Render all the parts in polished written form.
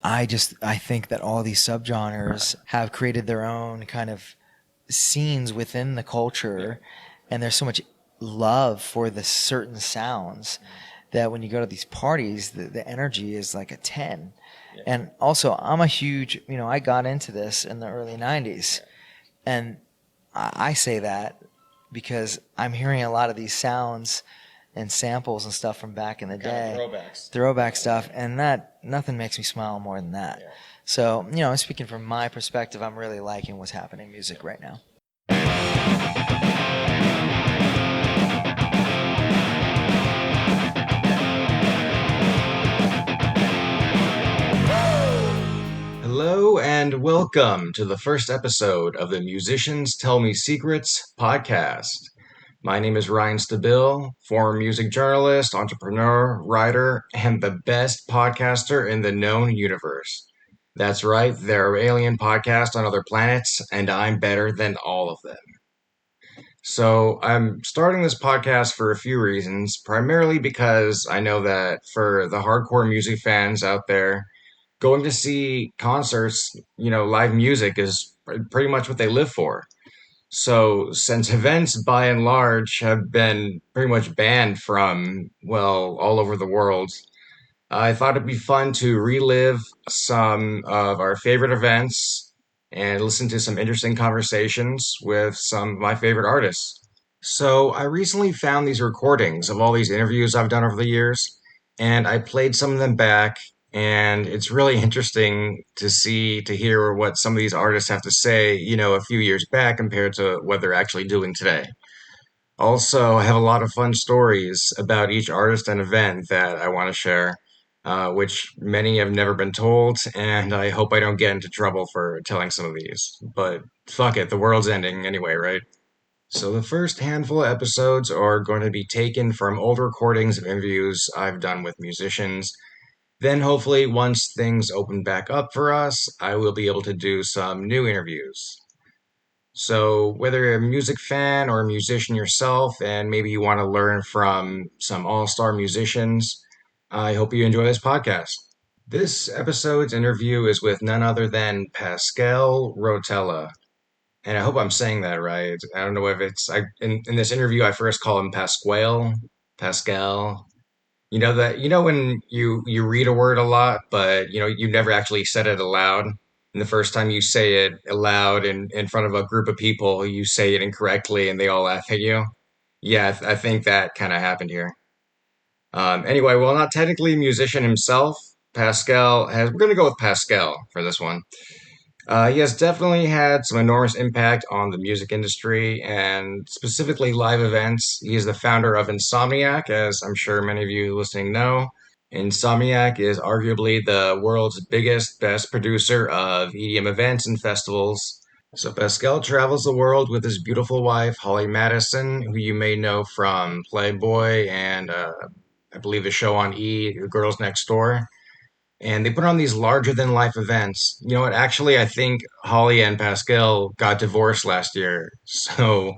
I think that all these subgenres have created their own kind of scenes within the Yeah. culture, and there's so much love for the certain sounds that when you go to these parties, the energy is like a 10. Yeah. And also, I'm a huge, I got into this in the early 90s. Yeah. And I say that because I'm hearing a lot of these sounds and samples and stuff from back in the Kind of day, throwbacks. throwback stuff, and that nothing makes me smile more than that. Yeah. So, speaking from my perspective, I'm really liking what's happening in music right now. Hello and welcome to the first episode of the Musicians Tell Me Secrets podcast. My name is Ryan Stabil, former music journalist, entrepreneur, writer, and the best podcaster in the known universe. That's right, there are alien podcasts on other planets, and I'm better than all of them. So, I'm starting this podcast for a few reasons, primarily because I know that for the hardcore music fans out there, going to see concerts, live music is pretty much what they live for. So, since events by and large have been pretty much banned from, well, all over the world, I thought it'd be fun to relive some of our favorite events and listen to some interesting conversations with some of my favorite artists. So, I recently found these recordings of all these interviews I've done over the years, and I played some of them back, and it's really interesting to hear what some of these artists have to say, a few years back compared to what they're actually doing today. Also, I have a lot of fun stories about each artist and event that I want to share, which many have never been told, and I hope I don't get into trouble for telling some of these. But fuck it, the world's ending anyway, right? So the first handful of episodes are going to be taken from old recordings of interviews I've done with musicians. Then hopefully once things open back up for us, I will be able to do some new interviews. So whether you're a music fan or a musician yourself and maybe you want to learn from some all-star musicians, I hope you enjoy this podcast. This episode's interview is with none other than Pasquale Rotella. And I hope I'm saying that right. I don't know if in this interview I first call him Pasquale, Pascal. When you read a word a lot, but you never actually said it aloud. And the first time you say it aloud in front of a group of people, you say it incorrectly and they all laugh at you. Yeah, I think that kind of happened here. Anyway, well, not technically a musician himself, we're going to go with Pascal for this one. He has definitely had some enormous impact on the music industry and specifically live events. He is the founder of Insomniac, as I'm sure many of you listening know. Insomniac is arguably the world's biggest, best producer of EDM events and festivals. So Pascal travels the world with his beautiful wife, Holly Madison, who you may know from Playboy and I believe the show on E, Girls Next Door, and they put on these larger than life events. You know what? Actually, I think Holly and Pascal got divorced last year. So,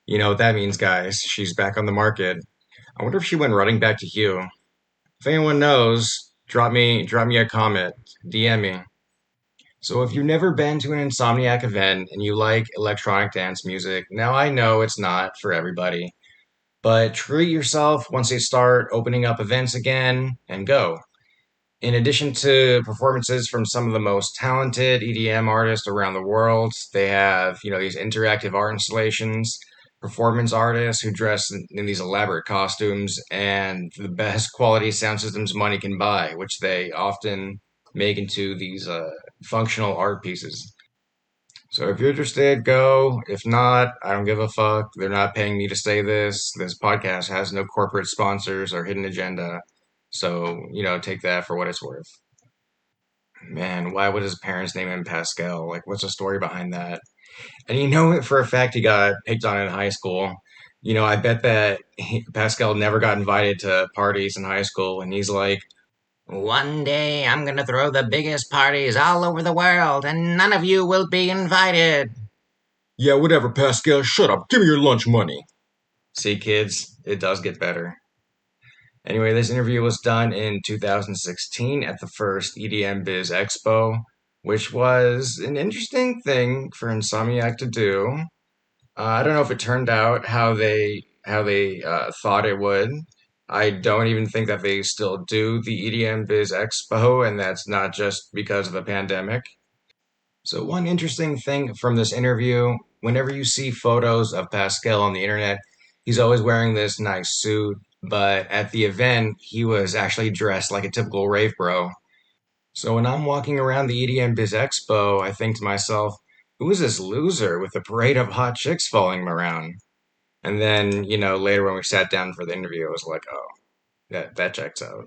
you know what that means, guys. She's back on the market. I wonder if she went running back to Hugh. If anyone knows, drop me a comment, DM me. So if you've never been to an Insomniac event and you like electronic dance music, now I know it's not for everybody, but treat yourself once they start opening up events again and go. In addition to performances from some of the most talented EDM artists around the world, they have, these interactive art installations, performance artists who dress in these elaborate costumes, and the best quality sound systems money can buy, which they often make into these functional art pieces. So if you're interested, go. If not, I don't give a fuck. They're not paying me to say this. This podcast has no corporate sponsors or hidden agenda. So, take that for what it's worth. Man, why would his parents name him Pascal? Like, what's the story behind that? And for a fact he got picked on in high school. I bet that Pascal never got invited to parties in high school, and he's like, one day I'm gonna throw the biggest parties all over the world, and none of you will be invited. Yeah, whatever, Pascal. Shut up. Give me your lunch money. See, kids, it does get better. Anyway, this interview was done in 2016 at the first EDM Biz Expo, which was an interesting thing for Insomniac to do. I don't know if it turned out how they thought it would. I don't even think that they still do the EDM Biz Expo, and that's not just because of the pandemic. So one interesting thing from this interview, whenever you see photos of Pascal on the internet, he's always wearing this nice suit, but at the event, he was actually dressed like a typical rave bro. So when I'm walking around the EDM Biz Expo, I think to myself, who is this loser with a parade of hot chicks following him around? And then, later when we sat down for the interview, I was like, oh, that checks out.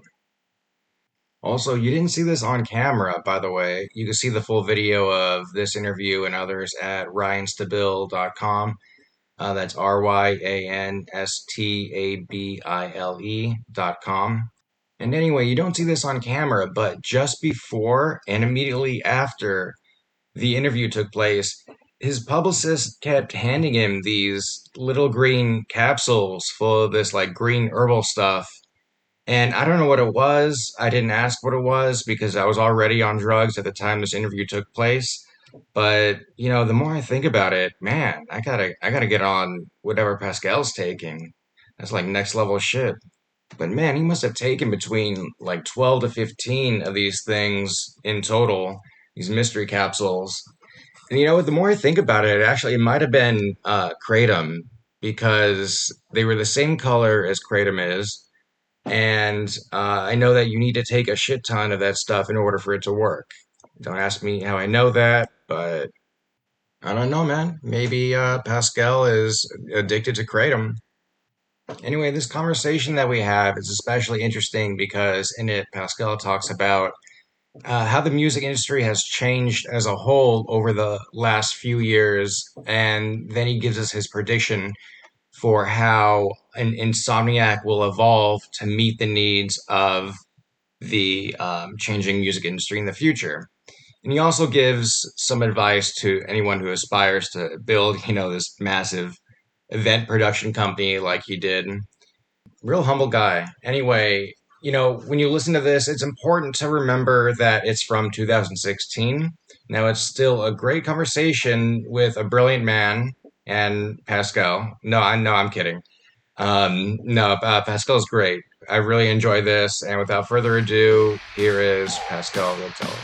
Also, you didn't see this on camera, by the way. You can see the full video of this interview and others at ryanstabil.com. That's RYANSTABILE.com. And anyway, you don't see this on camera, but just before and immediately after the interview took place, his publicist kept handing him these little green capsules full of this like green herbal stuff, and I don't know what it was. I didn't ask what it was because I was already on drugs at the time this interview took place. But, the more I think about it, man, I gotta get on whatever Pascal's taking. That's like next level shit. But man, he must have taken between like 12 to 15 of these things in total, these mystery capsules. And the more I think about it, it might have been Kratom because they were the same color as Kratom is, and I know that you need to take a shit ton of that stuff in order for it to work. Don't ask me how I know that, but I don't know, man. Maybe Pascal is addicted to kratom. Anyway, this conversation that we have is especially interesting because in it, Pascal talks about how the music industry has changed as a whole over the last few years, and then he gives us his prediction for how an Insomniac will evolve to meet the needs of the changing music industry in the future. And he also gives some advice to anyone who aspires to build, this massive event production company like he did. Real humble guy. Anyway, when you listen to this, it's important to remember that it's from 2016. Now, it's still a great conversation with a brilliant man and Pascal. No, I'm kidding. No, Pascal's great. I really enjoy this. And without further ado, here is Pascal Rotella.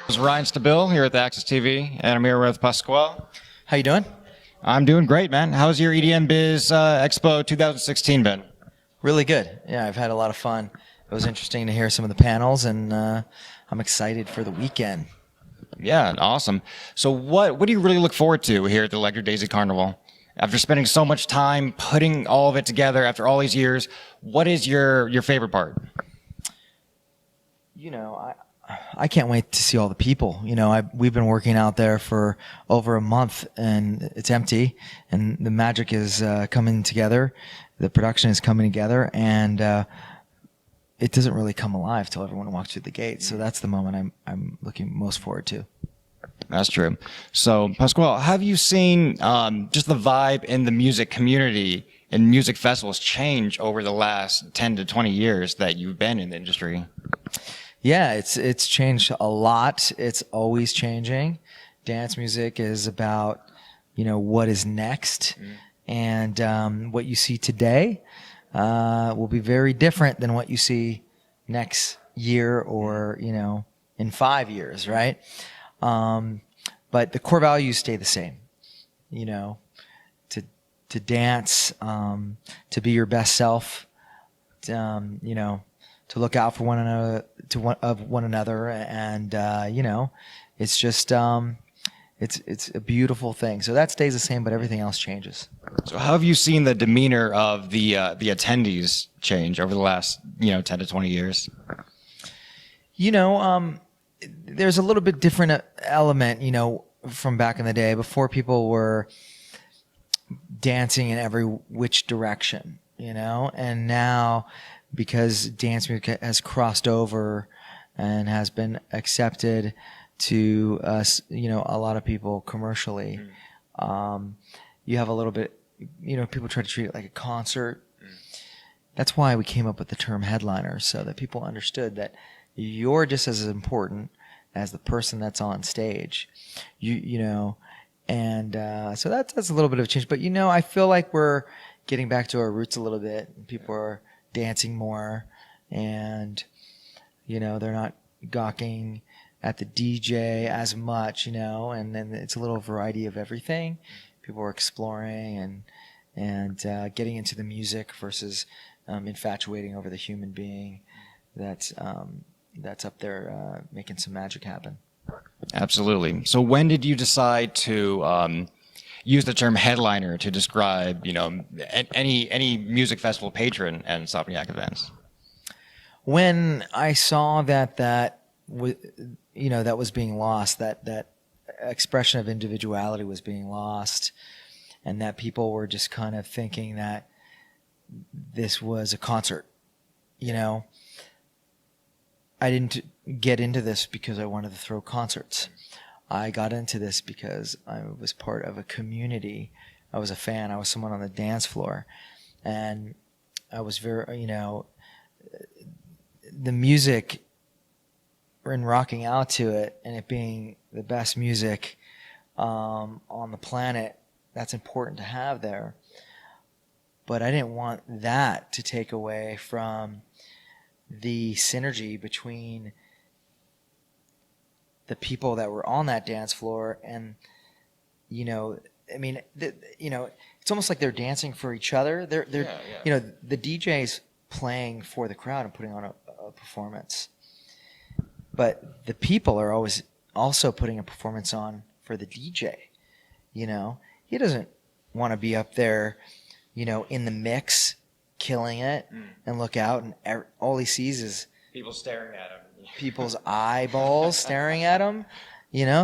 This is Ryan Stabil here at the Access TV, and I'm here with Pasquale. How you doing? I'm doing great, man. How's your EDM Biz Expo 2016 been? Really good. Yeah, I've had a lot of fun. It was interesting to hear some of the panels, and I'm excited for the weekend. Yeah, awesome. So what do you really look forward to here at the Electric Daisy Carnival? After spending so much time putting all of it together after all these years, what is your favorite part? I can't wait to see all the people. We've been working out there for over a month, and it's empty, and the magic is coming together. The production is coming together, and it doesn't really come alive till everyone walks through the gate. So that's the moment I'm looking most forward to. That's true. So, Pasquale, have you seen just the vibe in the music community and music festivals change over the last 10 to 20 years that you've been in the industry? Yeah, it's changed a lot. It's always changing. Dance music is about, what is next. And what you see today will be very different than what you see next year or, in 5 years, right? But the core values stay the same, to dance, to be your best self, to look out for one another, and it's just it's a beautiful thing. So that stays the same, but everything else changes. So how have you seen the demeanor of the attendees change over the last 10 to 20 years? There's a little bit different element, from back in the day before people were dancing in every which direction, and now, because dance music has crossed over and has been accepted to a lot of people commercially, you have a little bit people try to treat it like a concert. That's why we came up with the term headliner, so that people understood that you're just as important as the person that's on stage. And so that's a little bit of a change. But I feel like we're getting back to our roots a little bit. People are dancing more, and they're not gawking at the DJ as much, and then it's a little variety of everything. People are exploring and getting into the music versus infatuating over the human being that's up there making some magic happen. Absolutely. So when did you decide to use the term headliner to describe, any music festival patron at Insomniac events? When I saw that was being lost, that expression of individuality was being lost, and that people were just kind of thinking that this was a concert, I didn't get into this because I wanted to throw concerts. I got into this because I was part of a community. I was a fan. I was someone on the dance floor, and I was very, the music and rocking out to it and it being the best music on the planet, that's important to have there. But I didn't want that to take away from the synergy between the people that were on that dance floor and, it's almost like they're dancing for each other. They're the DJ's playing for the crowd and putting on a performance. But the people are always also putting a performance on for the DJ. He doesn't want to be up there, in the mix, killing it, and look out, and all he sees is People staring at him. people's eyeballs staring at him,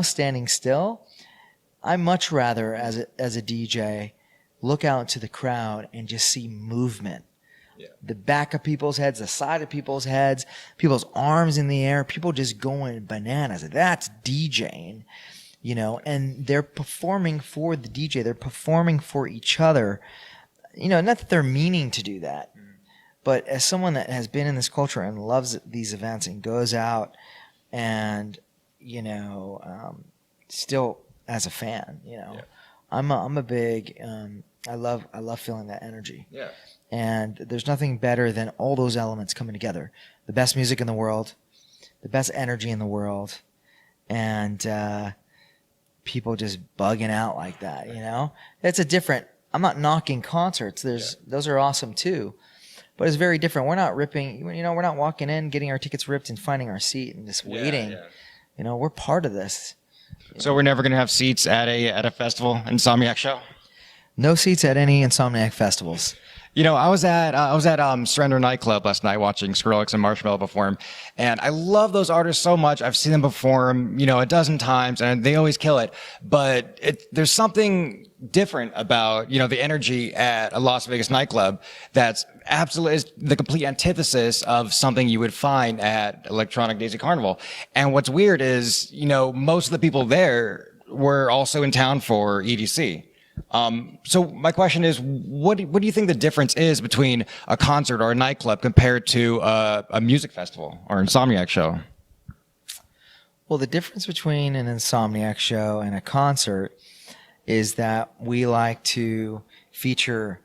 standing still. I much rather, as a DJ, look out to the crowd and just see movement. Yeah. The back of people's heads, the side of people's heads, people's arms in the air, people just going bananas. That's DJing, and they're performing for the DJ. They're performing for each other. Not that they're meaning to do that, but as someone that has been in this culture and loves these events and goes out and, still as a fan, I'm a big, I love feeling that energy. Yeah. And there's nothing better than all those elements coming together. The best music in the world, the best energy in the world, and people just bugging out like that, It's a different, I'm not knocking concerts. Those are awesome too. But it's very different. We're not ripping, we're not walking in, getting our tickets ripped and finding our seat and just waiting. Yeah. We're part of this. So we're never going to have seats at a festival, Insomniac show? No seats at any Insomniac festivals. I was at Surrender nightclub last night watching Skrillex and Marshmello perform, and I love those artists so much. I've seen them perform, a dozen times, and they always kill it. But there's something different about, the energy at a Las Vegas nightclub that's absolutely is the complete antithesis of something you would find at Electronic Daisy Carnival. And what's weird is, most of the people there were also in town for EDC. So my question is, what do you think the difference is between a concert or a nightclub compared to a music festival or Insomniac show? Well, the difference between an Insomniac show and a concert is that we like to feature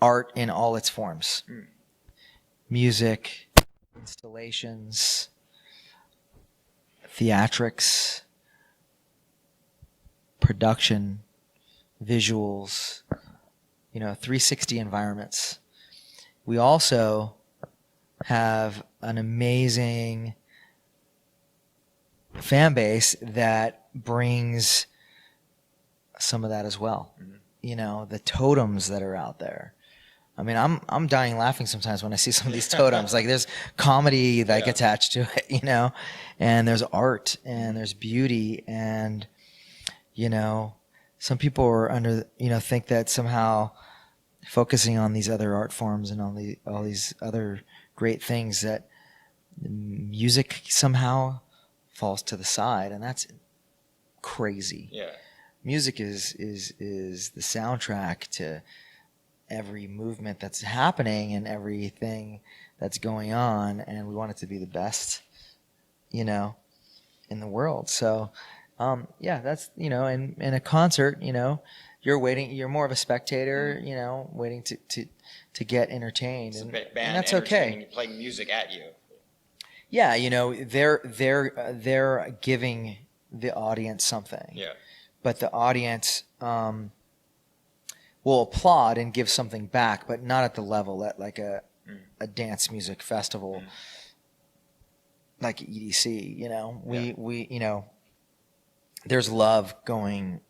art in all its forms. Music, installations, theatrics, production, visuals, 360 environments. We also have an amazing fan base that brings some of that as well. The totems that are out there. I mean, I'm dying laughing sometimes when I see some of these totems. Like there's comedy attached to it, and there's art and there's beauty and some people are think that somehow focusing on these other art forms and all these other great things that music somehow falls to the side, and that's crazy. Yeah. music is the soundtrack to every movement that's happening and everything that's going on, and we want it to be the best, you know, in the world. So, yeah, that's, you know, in a concert, you know, you're more of a spectator, you know, waiting to get entertained, and that's okay. You're playing music at you. Yeah, you know, they're giving the audience something. Yeah. But the audience will applaud and give something back, but not at the level that like a dance music festival like EDC, you know. We you know, there's love going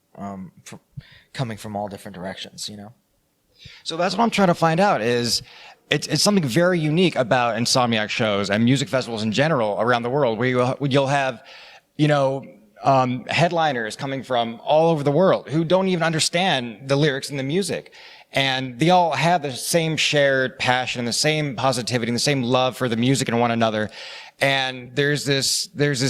coming from all different directions, you know. So that's what I'm trying to find out is it's something very unique about Insomniac shows and music festivals in general around the world, where you'll have, you know, headliners coming from all over the world who don't even understand the lyrics and the music. And they all have the same shared passion, the same positivity, and the same love for the music and one another. And there's this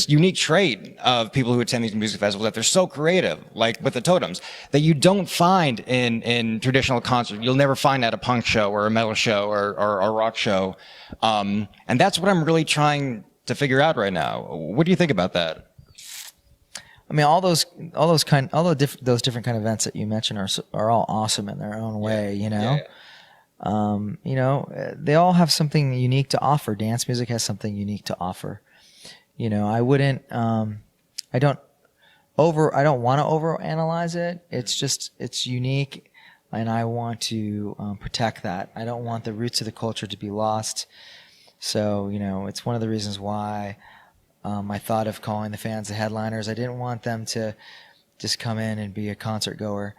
unique trait of people who attend these music festivals that they're so creative, like with the totems, that you don't find in traditional concerts. You'll never find at a punk show or a metal show or a rock show. And that's what I'm really trying to figure out right now. What do you think about that? I mean, those different kind of events that you mentioned are all awesome in their own way, you know. Yeah. You know, they all have something unique to offer. Dance music has something unique to offer. You know, I wouldn't, I don't want to overanalyze it. It's unique, and I want to protect that. I don't want the roots of the culture to be lost. So, you know, it's one of the reasons why I thought of calling the fans the headliners. I didn't want them to just come in and be a concert goer.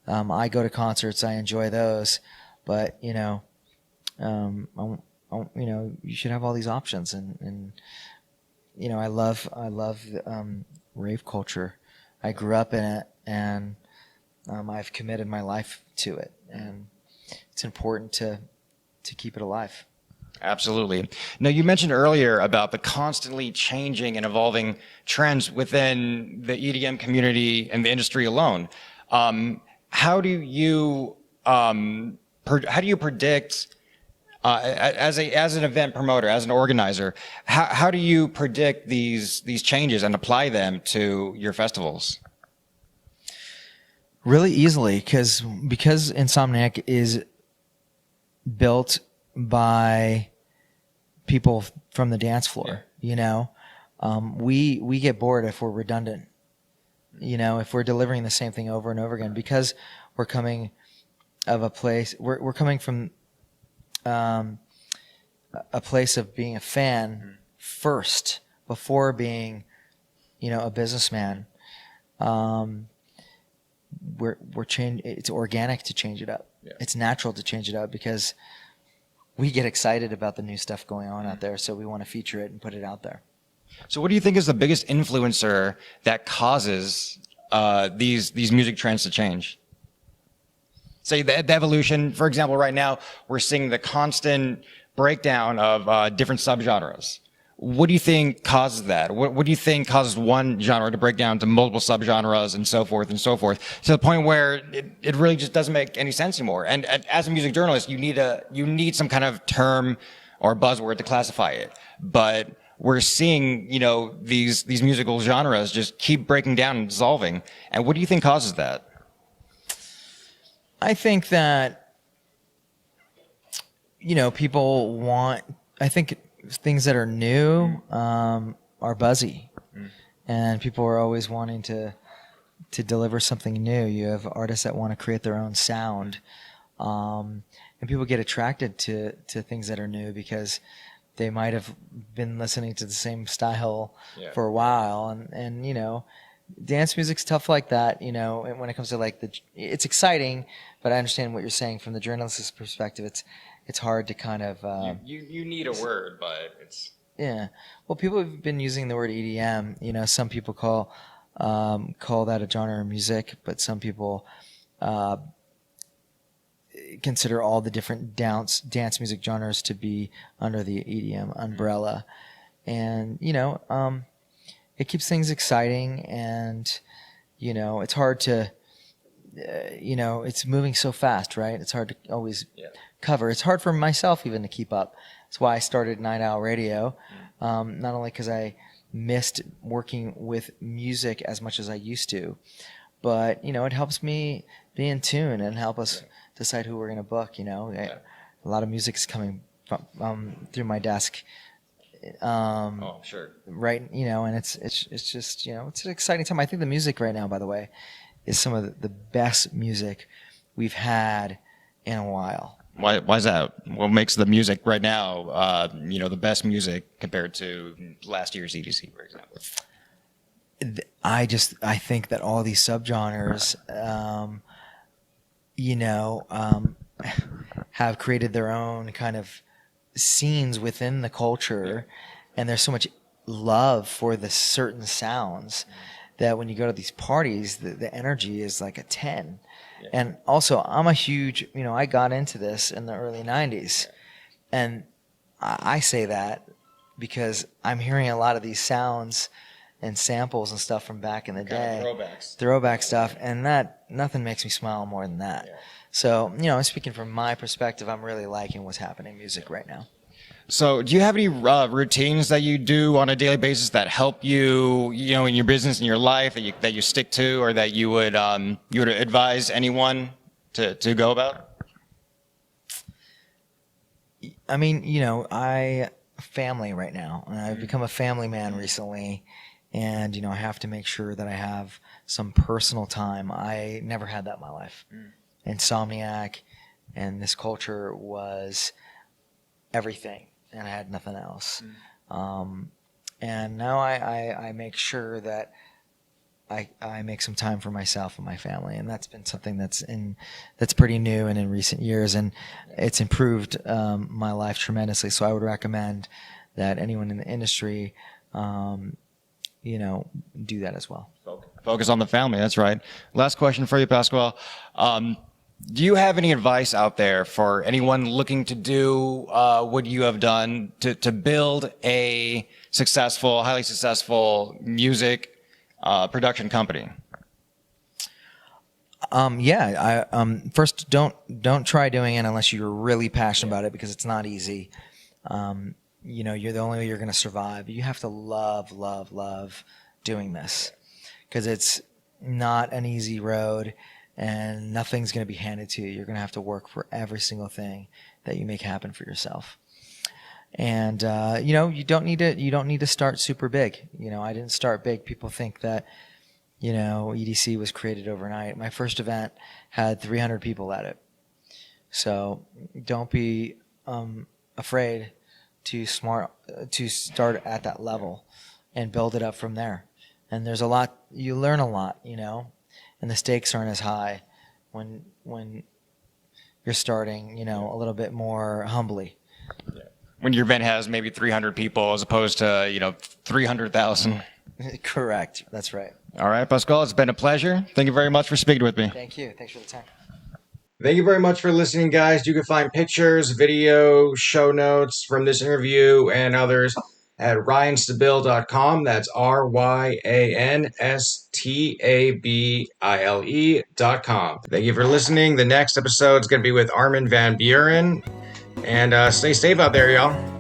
I go to concerts. I enjoy those. But, you know, you know, you should have all these options. And you know, I love rave culture. I grew up in it, and I've committed my life to it. And it's important to keep it alive. Absolutely. Now, you mentioned earlier about the constantly changing and evolving trends within the EDM community and the industry alone. How do you predict, as an event promoter, as an organizer, how do you predict these changes and apply them to your festivals? Really easily, because Insomniac is built by people from the dance floor. You know, we get bored if we're redundant. You know, if we're delivering the same thing over and over again, because we're coming of a place. We're coming from a place of being a fan first, before being, you know, a businessman. It's organic to change it up. Yeah. It's natural to change it up, because we get excited about the new stuff going on out there, so we want to feature it and put it out there. So what do you think is the biggest influencer that causes these music trends to change? Say the evolution, for example, right now we're seeing the constant breakdown of different subgenres. What do you think causes that? What do you think causes one genre to break down to multiple subgenres and so forth, to the point where it really just doesn't make any sense anymore? And as a music journalist, you need some kind of term or buzzword to classify it. But we're seeing, you know, these musical genres just keep breaking down and dissolving. And what do you think causes that? I think that, you know, I think things that are new are buzzy, and people are always wanting to deliver something new. You have artists that want to create their own sound, and people get attracted to things that are new because they might have been listening to the same style for a while, and you know, dance music's tough like that. You know, and when it comes to like it's exciting, but I understand what you're saying from the journalist's perspective. It's hard to kind of you need a word, but it's well, people have been using the word EDM. You know, some people call that a genre of music, but some people consider all the different dance music genres to be under the EDM umbrella. And you know, it keeps things exciting, and it's hard to, it's moving so fast, right? It's hard to always cover. It's hard for myself even to keep up. That's why I started Night Owl Radio, not only because I missed working with music as much as I used to, but it helps me be in tune and help us decide who we're going to book. A lot of music is coming through my desk. Sure. Right, and it's just it's an exciting time. I think the music right now, by the way, is some of the best music we've had in a while. Why is that? What makes the music right now, the best music compared to last year's EDC, for example? I think that all these subgenres, have created their own kind of scenes within the culture, and there's so much love for the certain sounds that when you go to these parties, the energy is like a 10. Yeah. And also, I'm a huge, I got into this in the early 90s, and I say that because I'm hearing a lot of these sounds and samples and stuff from back in the day. Throwback stuff, and that nothing makes me smile more than that. Yeah. So, speaking from my perspective, I'm really liking what's happening in music right now. So do you have any routines that you do on a daily basis that help you, in your business, in your life, that you stick to, or that you would advise anyone to go about? I mean, I family right now, and I've become a family man recently, and I have to make sure that I have some personal time. I never had that in my life. Insomniac and this culture was everything, and I had nothing else. And now I make sure that I make some time for myself and my family, and that's been something that's pretty new and in recent years, and it's improved my life tremendously. So I would recommend that anyone in the industry, do that as well. Focus on the family. That's right. Last question for you, Pasquale. Do you have any advice out there for anyone looking to do what you have done to build a successful, highly successful music production company? First, don't try doing it unless you're really passionate about it, because it's not easy. You're the only way you're going to survive. You have to love doing this, because it's not an easy road. And nothing's going to be handed to you. You're going to have to work for every single thing that you make happen for yourself. And you don't need to start super big. I didn't start big. People think that EDC was created overnight. My first event had 300 people at it. So don't be afraid to start at that level and build it up from there. And there's a lot, you learn a lot, and the stakes aren't as high when you're starting, a little bit more humbly. Yeah. When your event has maybe 300 people as opposed to, 300,000. Correct. That's right. All right, Pasquale, it's been a pleasure. Thank you very much for speaking with me. Thank you. Thanks for the time. Thank you very much for listening, guys. You can find pictures, video, show notes from this interview and others at ryanstabile.com. That's RYANSTABILE.com. Thank you for listening. The next episode is going to be with Armin van Buren. And stay safe out there, y'all.